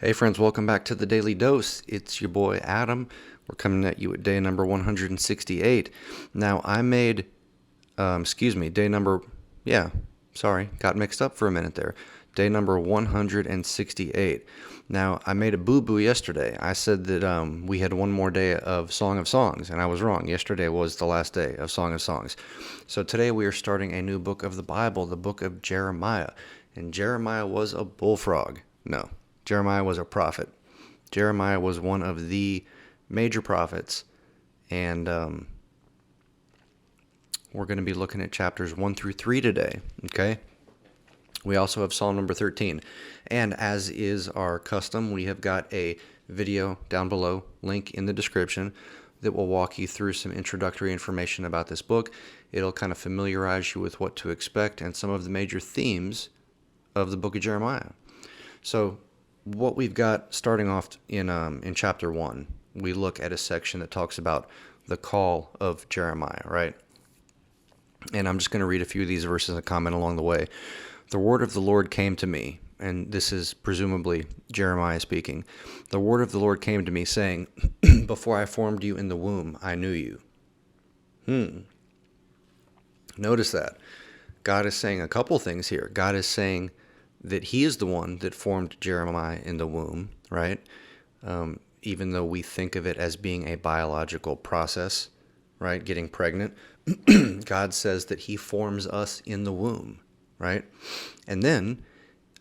Hey friends, welcome back to the Daily Dose. It's your boy Adam. We're coming at you at day number 168. Now I made, day number, got mixed up for a minute there. Day number 168. Now I made a boo-boo yesterday. I said that we had one more day of Song of Songs, and I was wrong. Yesterday was the last day of Song of Songs. So today we are starting a new book of the Bible, the book of Jeremiah. And Jeremiah was a bullfrog. No. Jeremiah was a prophet. Jeremiah was one of the major prophets, and we're going to be looking at chapters 1 through 3 today, okay? We also have Psalm number 13, and as is our custom, we have got a video down below, link in the description, that will walk you through some introductory information about this book. It'll kind of familiarize you with what to expect and some of the major themes of the book of Jeremiah. So what we've got starting off in chapter 1, we look at a section that talks about the call of Jeremiah, right? And I'm just going to read a few of these verses and comment along the way. The word of the Lord came to me, and this is presumably Jeremiah speaking. The word of the Lord came to me saying, before I formed you in the womb, I knew you. Notice that. God is saying a couple things here. God is saying that he is the one that formed Jeremiah in the womb, right? Even though we think of it as being a biological process, right? Getting pregnant. God says that he forms us in the womb, right? And then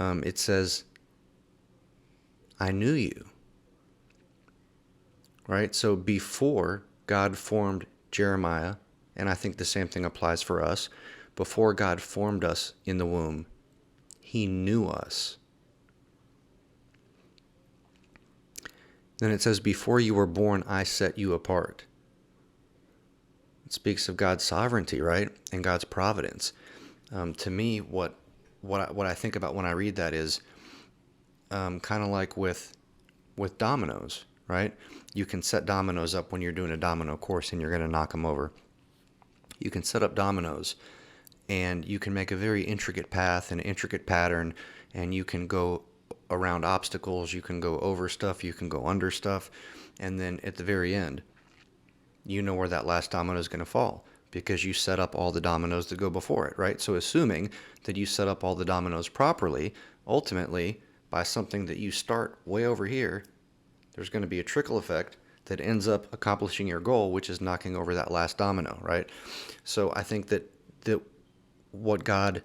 it says, I knew you, right? So before God formed Jeremiah, and I think the same thing applies for us, before God formed us in the womb, he knew us. Then it says, before you were born, I set you apart. It speaks of God's sovereignty, right? And God's providence. To me, what I think about when I read that is kind of like with dominoes, right? You can set dominoes up when you're doing a domino course and you're going to knock them over. You can set up dominoes, and you can make a very intricate path and intricate pattern, and you can go around obstacles, you can go over stuff, you can go under stuff, and then at the very end, you know where that last domino is going to fall because you set up all the dominoes that go before it, right? So assuming that you set up all the dominoes properly, ultimately, by something that you start way over here, there's going to be a trickle effect that ends up accomplishing your goal, which is knocking over that last domino, right? So I think that what God,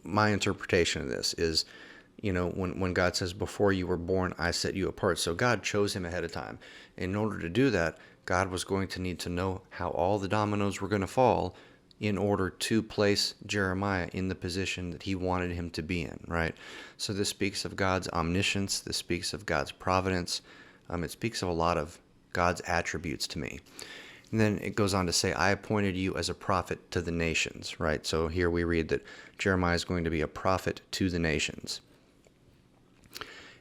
my interpretation of this is, when God says, before you were born, I set you apart. So God chose him ahead of time. In order to do that, God was going to need to know how all the dominoes were going to fall in order to place Jeremiah in the position that he wanted him to be in, right? So this speaks of God's omniscience. This speaks of God's providence. It speaks of a lot of God's attributes to me. And then it goes on to say, I appointed you as a prophet to the nations, right? So here we read that Jeremiah is going to be a prophet to the nations.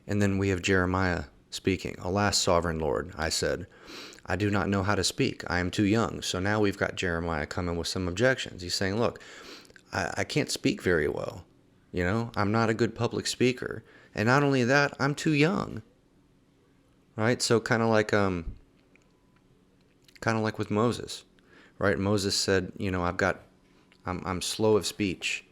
And then we have Jeremiah speaking, Alas, sovereign Lord, I said, I do not know how to speak. I am too young. So now we've got Jeremiah coming with some objections. He's saying, look, I can't speak very well. I'm not a good public speaker. And not only that, I'm too young. Right? So kind of like with Moses, right? Moses said, I'm slow of speech,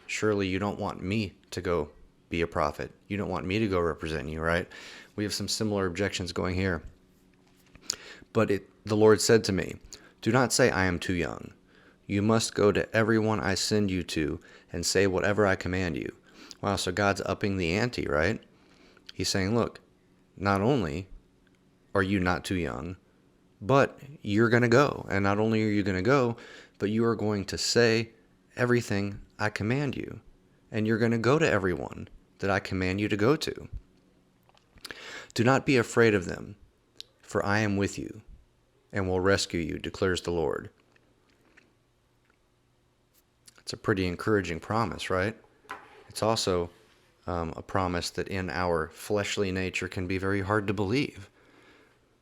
surely you don't want me to go be a prophet. You don't want me to go represent you, right? We have some similar objections going here. But the Lord said to me, do not say I am too young. You must go to everyone I send you to and say whatever I command you. Wow, so God's upping the ante, right? He's saying, look, not only are you not too young, but you're going to go. And not only are you going to go, but you are going to say everything I command you. And you're going to go to everyone that I command you to go to. Do not be afraid of them, for I am with you and will rescue you, declares the Lord. It's a pretty encouraging promise, right? It's also a promise that in our fleshly nature can be very hard to believe,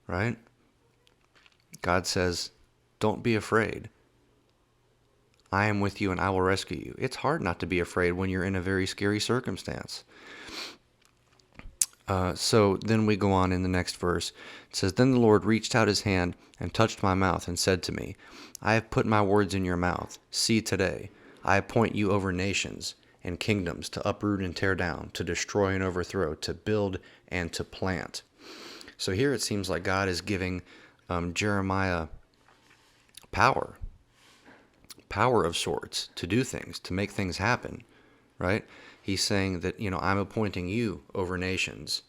right? God says, don't be afraid. I am with you and I will rescue you. It's hard not to be afraid when you're in a very scary circumstance. So then we go on in the next verse. It says, Then the Lord reached out his hand and touched my mouth and said to me, I have put my words in your mouth. See today, I appoint you over nations and kingdoms to uproot and tear down, to destroy and overthrow, to build and to plant. So here it seems like God is giving Jeremiah power of sorts to do things, to make things happen, right? He's saying that, I'm appointing you over nations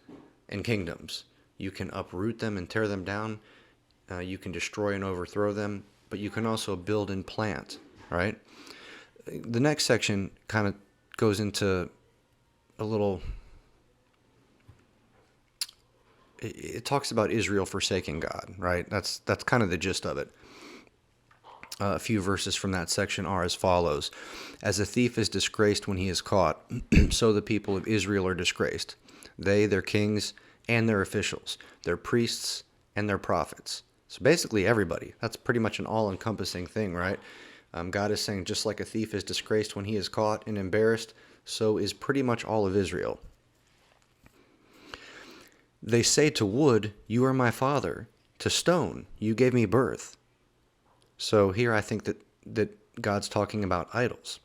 and kingdoms. You can uproot them and tear them down. You can destroy and overthrow them, but you can also build and plant, right? The next section kind of goes into a little... It talks about Israel forsaking God, right? That's kind of the gist of it. A few verses from that section are as follows. As a thief is disgraced when he is caught, so the people of Israel are disgraced. They, their kings, and their officials, their priests, and their prophets. So basically everybody. That's pretty much an all-encompassing thing, right? God is saying just like a thief is disgraced when he is caught and embarrassed, so is pretty much all of Israel. They say to wood, you are my father. To stone, you gave me birth. So here I think that God's talking about idols,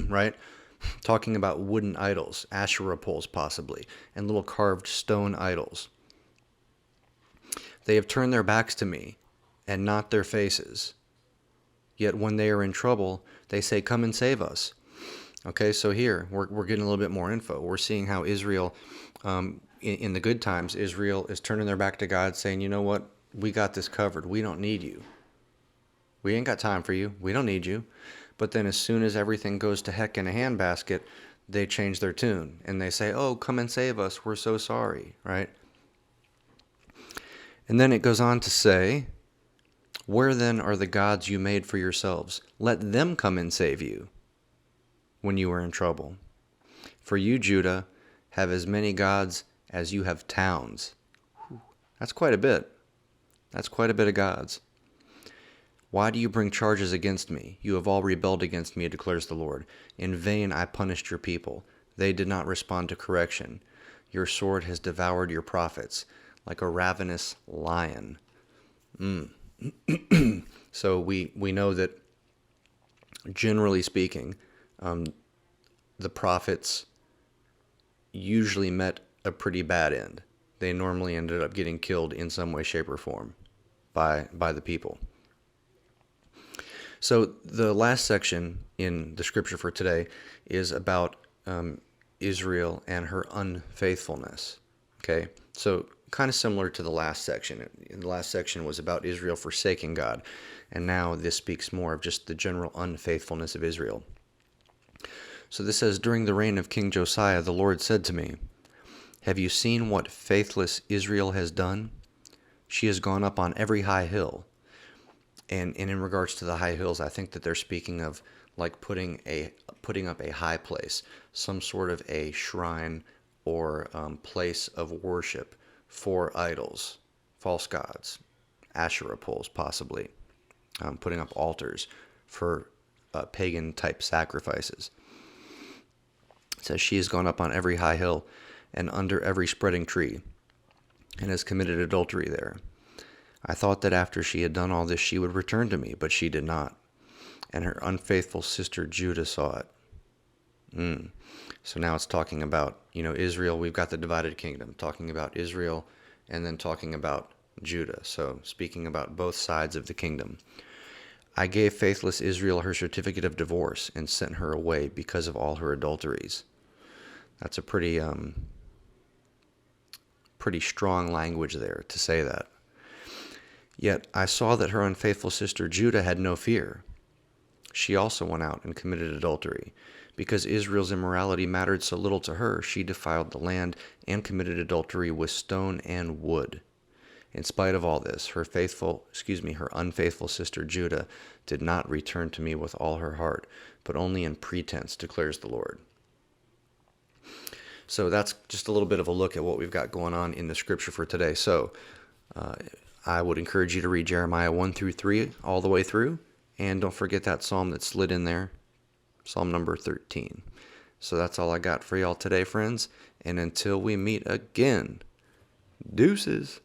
right? Talking about wooden idols, Asherah poles possibly, and little carved stone idols. They have turned their backs to me and not their faces. Yet when they are in trouble, they say, come and save us. Okay, so here we're getting a little bit more info. We're seeing how Israel, in the good times, Israel is turning their back to God, saying, you know what, we got this covered. We don't need you. We ain't got time for you. We don't need you. But then as soon as everything goes to heck in a handbasket, they change their tune. And they say, oh, come and save us. We're so sorry, right? And then it goes on to say, where then are the gods you made for yourselves? Let them come and save you when you are in trouble. For you, Judah, have as many gods as you have towns. That's quite a bit. That's quite a bit of gods. Why do you bring charges against me? You have all rebelled against me, declares the Lord. In vain I punished your people. They did not respond to correction. Your sword has devoured your prophets like a ravenous lion. So we know that, generally speaking, the prophets usually met a pretty bad end. They normally ended up getting killed in some way, shape, or form by the people. So the last section in the scripture for today is about Israel and her unfaithfulness. Okay, so kind of similar to the last section. The last section was about Israel forsaking God, and now this speaks more of just the general unfaithfulness of Israel. So this says, during the reign of King Josiah, the Lord said to me, have you seen what faithless Israel has done? She has gone up on every high hill. And in regards to the high hills, I think that they're speaking of like putting up a high place, some sort of a shrine or place of worship for idols, false gods, Asherah poles possibly, putting up altars for pagan type sacrifices. It says she has gone up on every high hill and under every spreading tree and has committed adultery there. I thought that after she had done all this, she would return to me, but she did not. And her unfaithful sister Judah saw it. So now it's talking about, Israel. We've got the divided kingdom, talking about Israel and then talking about Judah. So speaking about both sides of the kingdom. I gave faithless Israel her certificate of divorce and sent her away because of all her adulteries. That's a pretty strong language there to say that. Yet I saw that her unfaithful sister Judah had no fear. She also went out and committed adultery. Because Israel's immorality mattered so little to her, she defiled the land and committed adultery with stone and wood. In spite of all this, her unfaithful sister Judah did not return to me with all her heart, but only in pretense, declares the Lord. So that's just a little bit of a look at what we've got going on in the scripture for today. So I would encourage you to read Jeremiah 1 through 3 all the way through, And don't forget that psalm that slid in there, Psalm number 13. So that's all I got for y'all today, friends. And until we meet again, deuces.